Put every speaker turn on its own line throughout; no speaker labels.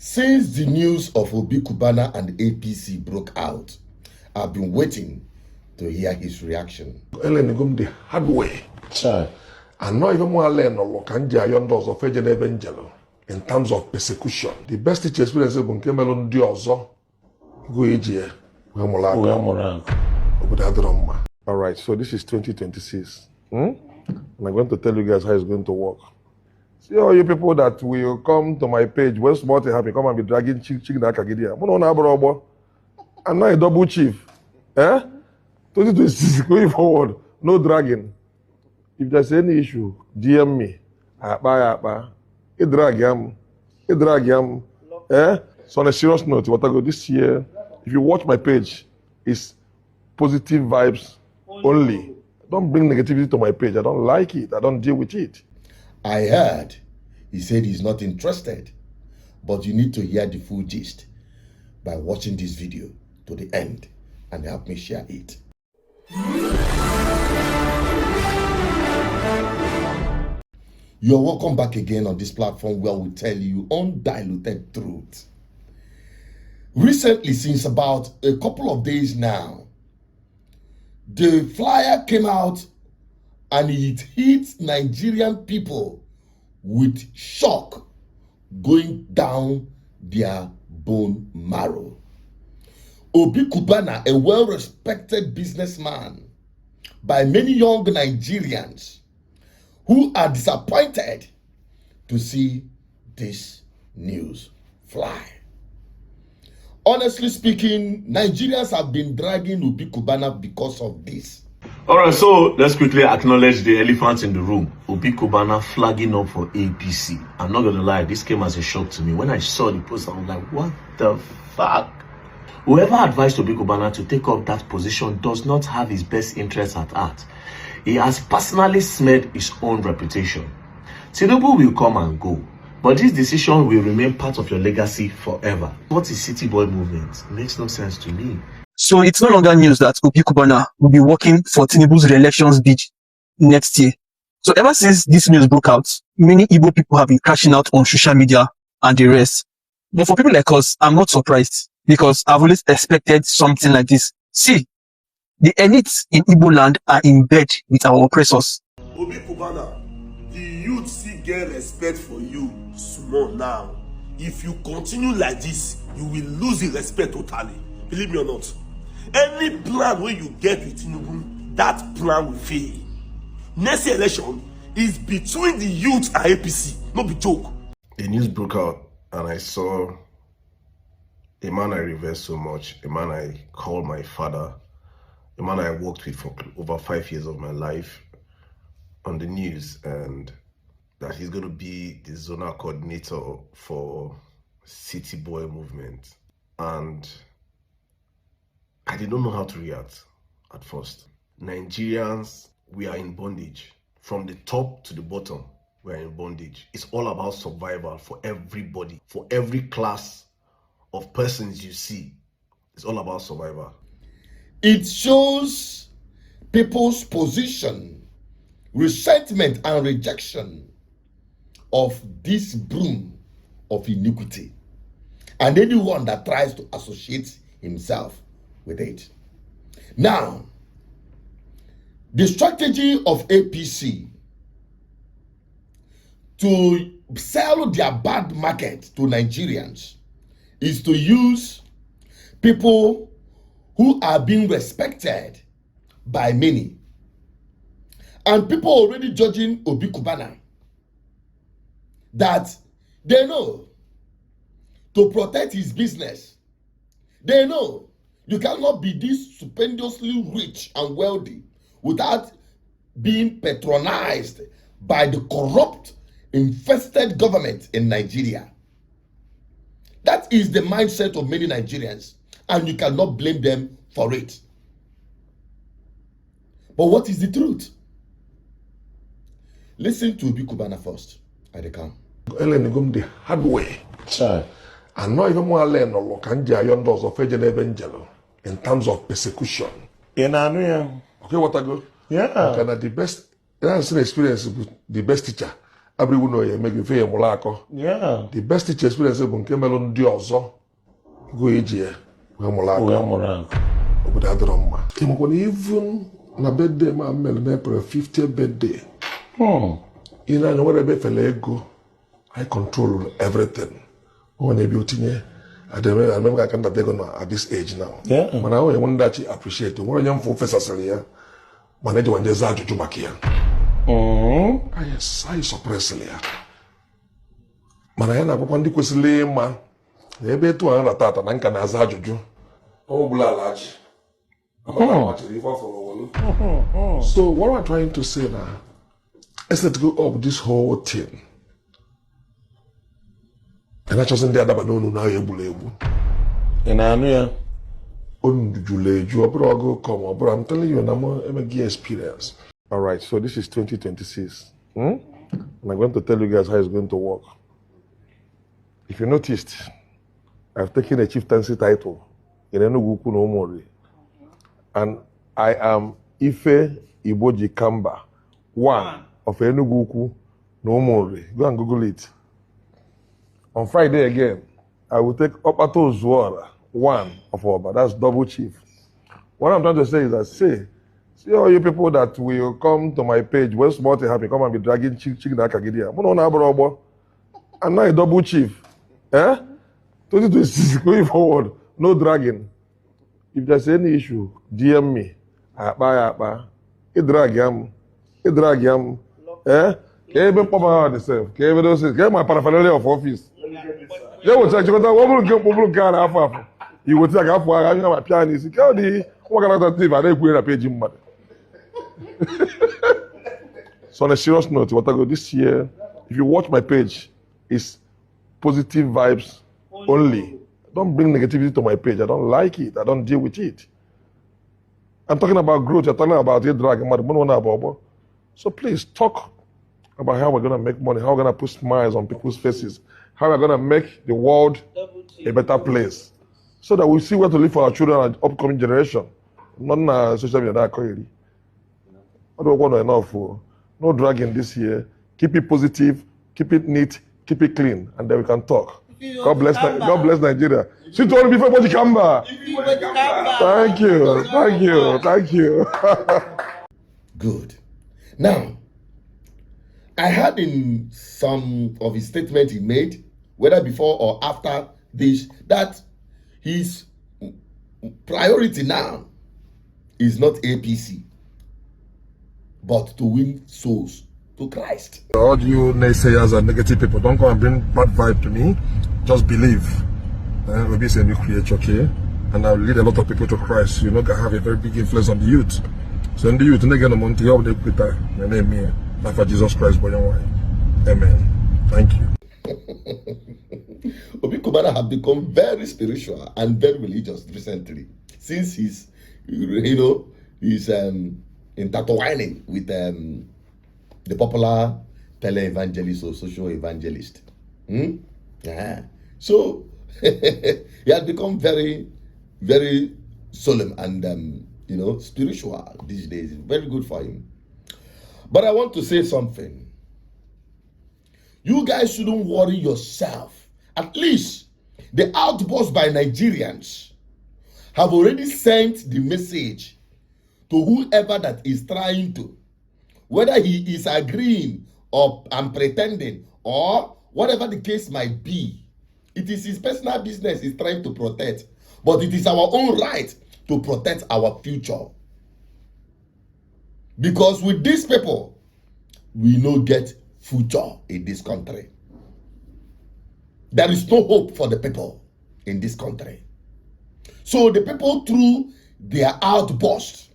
Since the news of Obi Kubana and APC broke out, I've been waiting to hear his reaction.
The hard way. And not even more learn or look and yondos of Evangelo in terms of persecution. The best teacher experience is when Camelon Diozo go easier. All right, so this is 2026. And I'm going to tell you guys how it's going to work. See all you people that will come to my page, when small thing happen, come and be dragging chicken that Kagidia. I'm not a double chief. 2026 going forward, no dragging. If there's any issue, DM me. Drag yam. So on a serious note, what I go this year, if you watch my page, it's positive vibes only. Don't bring negativity to my page. I don't like it. I don't deal with it.
I heard he said he's not interested, but you need to hear the full gist by watching this video to the end and help me share it. You're welcome back again on this platform where we tell you undiluted truth. Recently, since about a couple of days now, the flyer came out and it hit Nigerian people with shock going down their bone marrow. Obi Kubana, a well-respected businessman by many young Nigerians who are disappointed to see this news fly. Honestly speaking, Nigerians have been dragging Obi Kubana because of this.
All right, so let's quickly acknowledge the elephant in the room. Obi Kubana flagging up for APC. I'm not gonna lie, this came as a shock to me. When I saw the post, I was like, what the fuck? Whoever advised Obi Kubana to take up that position does not have his best interests at heart. He has personally smeared his own reputation. Tinubu will come and go, but this decision will remain part of your legacy forever. What is City Boy movement? It makes no sense to me.
So it's no longer news that Obi Kubana will be working for Tinubu's re-elections bid next year. So ever since this news broke out, many Igbo people have been crashing out on social media and the rest. But for people like us, I'm not surprised because I've always expected something like this. See, the elites in Igbo land are in bed with our oppressors.
Obi Kubana, the youth still get respect for you small now. If you continue like this, you will lose the respect totally. Believe me or not. Any plan where you get with Tinubu, that plan will fail. Next election is between the youth and APC, no be joke.
The news broke out and I saw a man I revere so much, a man I call my father, a man I worked with for over 5 years of my life on the news, and that he's going to be the zonal coordinator for City Boy movement. And I didn't know how to react at first. Nigerians, we are in bondage. From the top to the bottom, we are in bondage. It's all about survival for everybody, for every class of persons you see. It's all about survival.
It shows people's position, resentment and rejection of this broom of iniquity, and anyone that tries to associate himself with it. Now, the strategy of APC to sell their bad market to Nigerians is to use people who are being respected by many, and people already judging Obi Kubana that they know to protect his business. They know you cannot be this stupendously rich and wealthy without being patronized by the corrupt, infested government in Nigeria. That is the mindset of many Nigerians, and you cannot blame them for it. But what is the truth? Listen to Obi Kubana first. I come.
The hard way. And not even more learn or look and yondos of Evangelo in terms of persecution. Okay, what I go?
Yeah.
The best, that's an experience with the best teacher.
everyone know you make you feel mulako.
Yeah.
The best teacher experience is when Kemelo ndi ozo go eje we mulako. Obodo adroma. Kemoko even na birthday ma mel na April 50th birthday. You know whatever fele ego, I control everything. When you be I remember I can't take on at this age now.
Yeah.
But I want that you appreciate it. One young professor here, manage one desire to make here. I suppress here. Manayana Pandi Kusile man, maybe 200 tata, Nanka Nazajuju. Oh, Blalaji. So, what am I trying to say now? Is let's go up this whole thing. And I just there but no now you
And I know
but I'm telling you, I'm a gear experience. All right, so this is 2026. And I'm going to tell you guys how it's going to work. If you noticed, I've taken a chieftaincy title in Enugu no more. And I am Ife Iboji Kamba, one of Enugu no more. Go and Google it. On Friday again, I will take Opato Zuara, one of Oba. That's double chief. What I'm trying to say is that, see all you people that will come to my page, when small thing happen, come and be dragging chicken that Kagidia. I'm not a double chief. 2026 going forward, no dragging. If there's any issue, DM me. Drag yam. Get my paraphernalia of office. You will check what car half. You will take half my pianist. What kind of thing? I don't a page him. So on a serious note, what I go this year, if you watch my page, it's positive vibes only. Don't bring negativity to my page. I don't like it. I don't deal with it. I'm talking about growth. You're talking about it, drag. So please talk about how we're going to make money, how we're going to put smiles on people's faces, how we're going to make the world a better place, so that we see where to live for our children and upcoming generation. Not on social media. I don't want enough. No dragging this year. Keep it positive, keep it neat, keep it clean, and then we can talk. God bless Nigeria. She told me before Obi Kamba. Thank you.
Good. Now, I heard in some of his statements he made, whether before or after this, that his priority now is not APC, but to win souls to Christ.
All you naysayers and negative people, don't come and bring bad vibe to me. Just believe. Obi is a new creature, okay? And I'll lead a lot of people to Christ. You know, I have a very big influence on the youth. So in the youth, they get a month to help them with that. My name is not for Jesus Christ, but amen. Thank you.
Obi Kubana have become very spiritual and very religious recently, since he's intertwining with the popular tele-evangelist or social evangelist. So he has become very, very solemn and spiritual these days. It's very good for him. But I want to say something. You guys shouldn't worry yourself. At least the outburst by Nigerians have already sent the message to whoever that is trying to, whether he is agreeing or and pretending or whatever the case might be. It is his personal business he's trying to protect, but it is our own right to protect our future. Because with these people, we no get future in this country. There is no hope for the people in this country. So the people, through their outburst,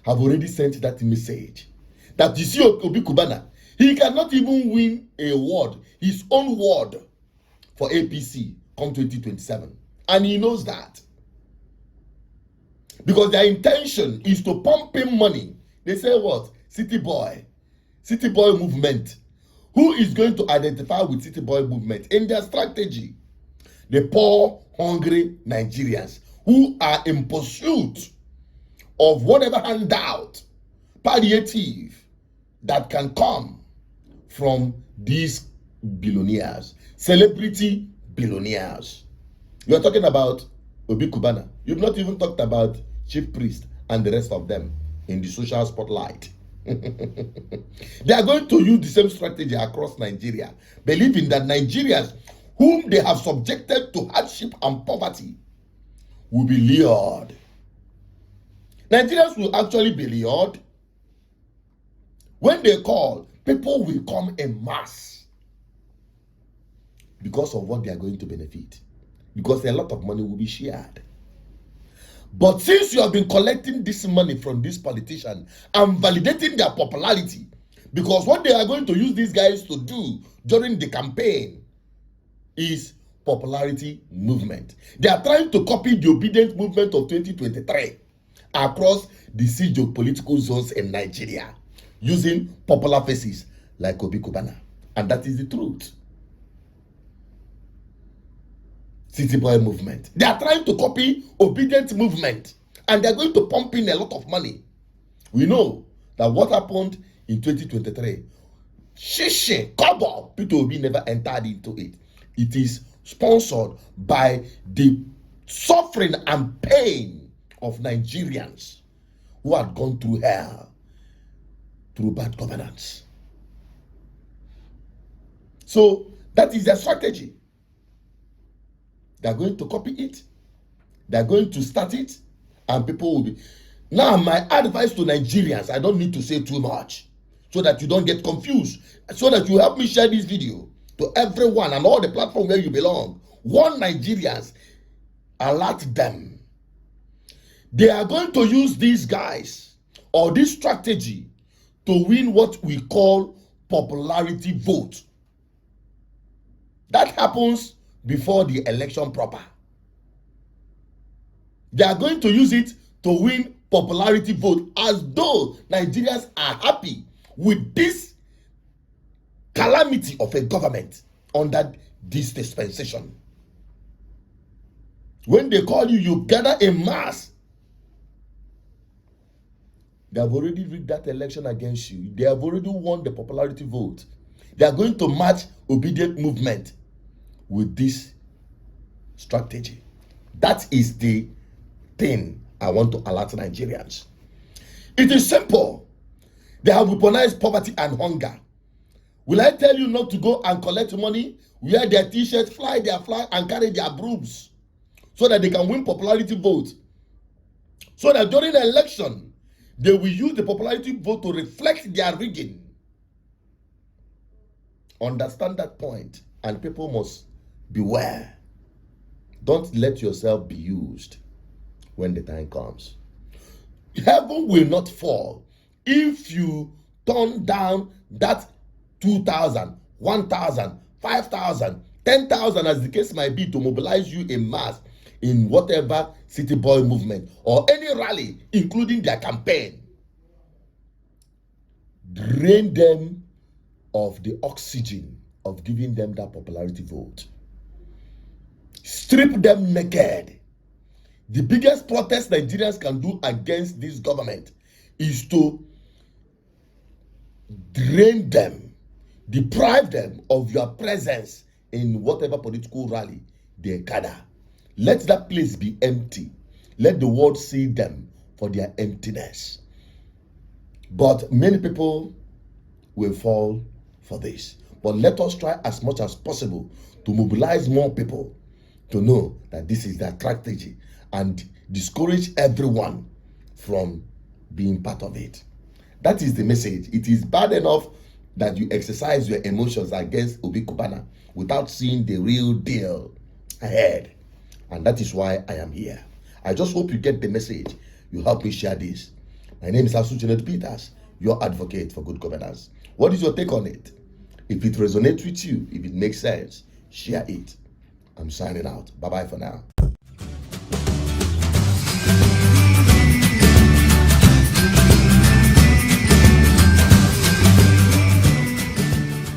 have already sent that message that you see Obi Kubana, he cannot even win a ward, his own ward, for APC come 2027. And he knows that. Because their intention is to pump him money. They say what? City boy movement. Who is going to identify with City Boy movement? In their strategy, the poor, hungry Nigerians who are in pursuit of whatever handout, palliative, that can come from these billionaires, celebrity billionaires. You're talking about Obi Kubana. You've not even talked about chief priest and the rest of them in the social spotlight. They are going to use the same strategy across Nigeria, believing that Nigerians whom they have subjected to hardship and poverty will be lured. Nigerians will actually be lured. When they call, people will come en masse because of what they are going to benefit, because a lot of money will be shared. But since you have been collecting this money from this politician and validating their popularity, because what they are going to use these guys to do during the campaign is popularity movement. They are trying to copy the obedient movement of 2023 across the siege of political zones in Nigeria, using popular faces like Obi Kubana. And that is the truth. City boy movement. They are trying to copy obedient movement, and they are going to pump in a lot of money. We know that what happened in 2023, Shishi, Kobo, Peter Obi never entered into it. It is sponsored by the suffering and pain of Nigerians who had gone through hell through bad governance. So that is their strategy. They are going to copy it. They are going to start it, and people will be. Now, my advice to Nigerians, I don't need to say too much so that you don't get confused, so that you help me share this video to everyone and all the platform where you belong. Warn Nigerians, alert them. They are going to use these guys or this strategy to win what we call popularity vote. That happens before the election proper. They are going to use it to win popularity vote, as though Nigerians are happy with this calamity of a government under this dispensation. When they call you, you gather in mass. They have already rigged that election against you. They have already won the popularity vote. They are going to match obedient movement with this strategy. That is the thing I want to alert Nigerians. It is simple. They have weaponized poverty and hunger. Will I tell you not to go and collect money, wear their t-shirts, fly their flag, and carry their brooms so that they can win popularity vote? So that during the election, they will use the popularity vote to reflect their rigging. Understand that point, and people must beware. Don't let yourself be used when the time comes. Heaven will not fall if you turn down that 2,000, 1,000, 5,000, 10,000 as the case might be to mobilize you in mass in whatever city boy movement or any rally, including their campaign. Drain them of the oxygen of giving them that popularity vote. Strip them naked. The biggest protest Nigerians can do against this government is to drain them, deprive them of your presence in whatever political rally they gather. Let that place be empty. Let the world see them for their emptiness. But many people will fall for this. But let us try as much as possible to mobilize more people to know that this is their strategy and discourage everyone from being part of it. That is the message. It is bad enough that you exercise your emotions against Obi Kubana without seeing the real deal ahead. And that is why I am here. I just hope you get the message. You help me share this. My name is Asuchinet Peters, your advocate for good governance. What is your take on it? If it resonates with you, if it makes sense, share it. I'm signing out. Bye-bye for now.